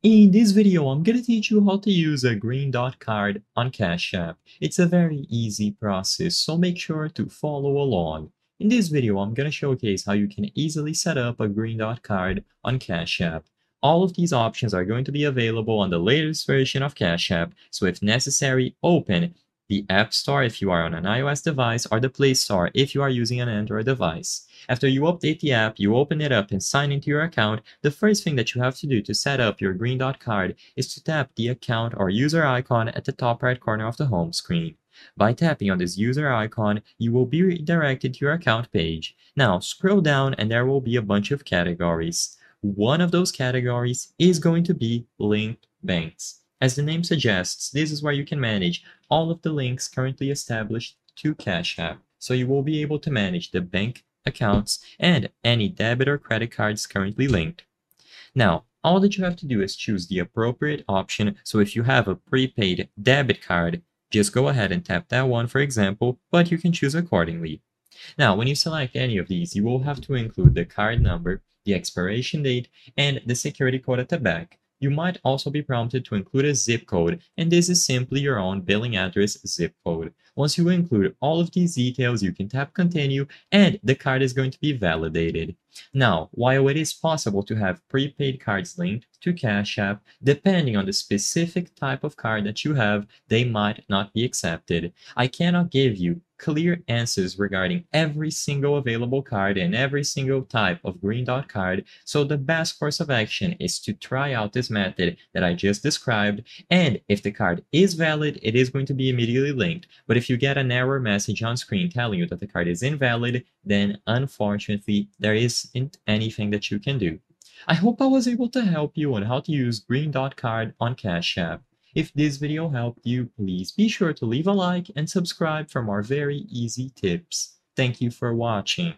In this video, I'm gonna teach you how to use a green dot card on Cash App. It's a very easy process, so make sure to follow along. In this video, I'm gonna showcase how you can easily set up a green dot card on Cash App. All of these options are going to be available on the latest version of Cash App, so if necessary, open the App Store if you are on an iOS device or the Play Store if you are using an Android device. After you update the app, you open it up and sign into your account. The first thing that you have to do to set up your green dot card is to tap the account or user icon at the top right corner of the home screen. By tapping on this user icon, you will be redirected to your account page. Now scroll down and there will be a bunch of categories. One of those categories is going to be linked banks. As the name suggests, this is where you can manage all of the links currently established to Cash App. So you will be able to manage the bank accounts and any debit or credit cards currently linked. Now, all that you have to do is choose the appropriate option. So if you have a prepaid debit card, just go ahead and tap that one, for example, but you can choose accordingly. Now, when you select any of these, you will have to include the card number, the expiration date, and the security code at the back. You might also be prompted to include a zip code, and this is simply your own billing address zip code. Once you include all of these details, you can tap continue, and the card is going to be validated. Now, while it is possible to have prepaid cards linked to Cash App, depending on the specific type of card that you have, they might not be accepted. I cannot give you clear answers regarding every single available card and every single type of green dot card, so the best course of action is to try out this method that I just described, and if the card is valid, it is going to be immediately linked, but if you get an error message on screen telling you that the card is invalid, then unfortunately there isn't anything that you can do. I hope I was able to help you on how to use green dot card on Cash App. If this video helped you, please be sure to leave a like and subscribe for more very easy tips. Thank you for watching.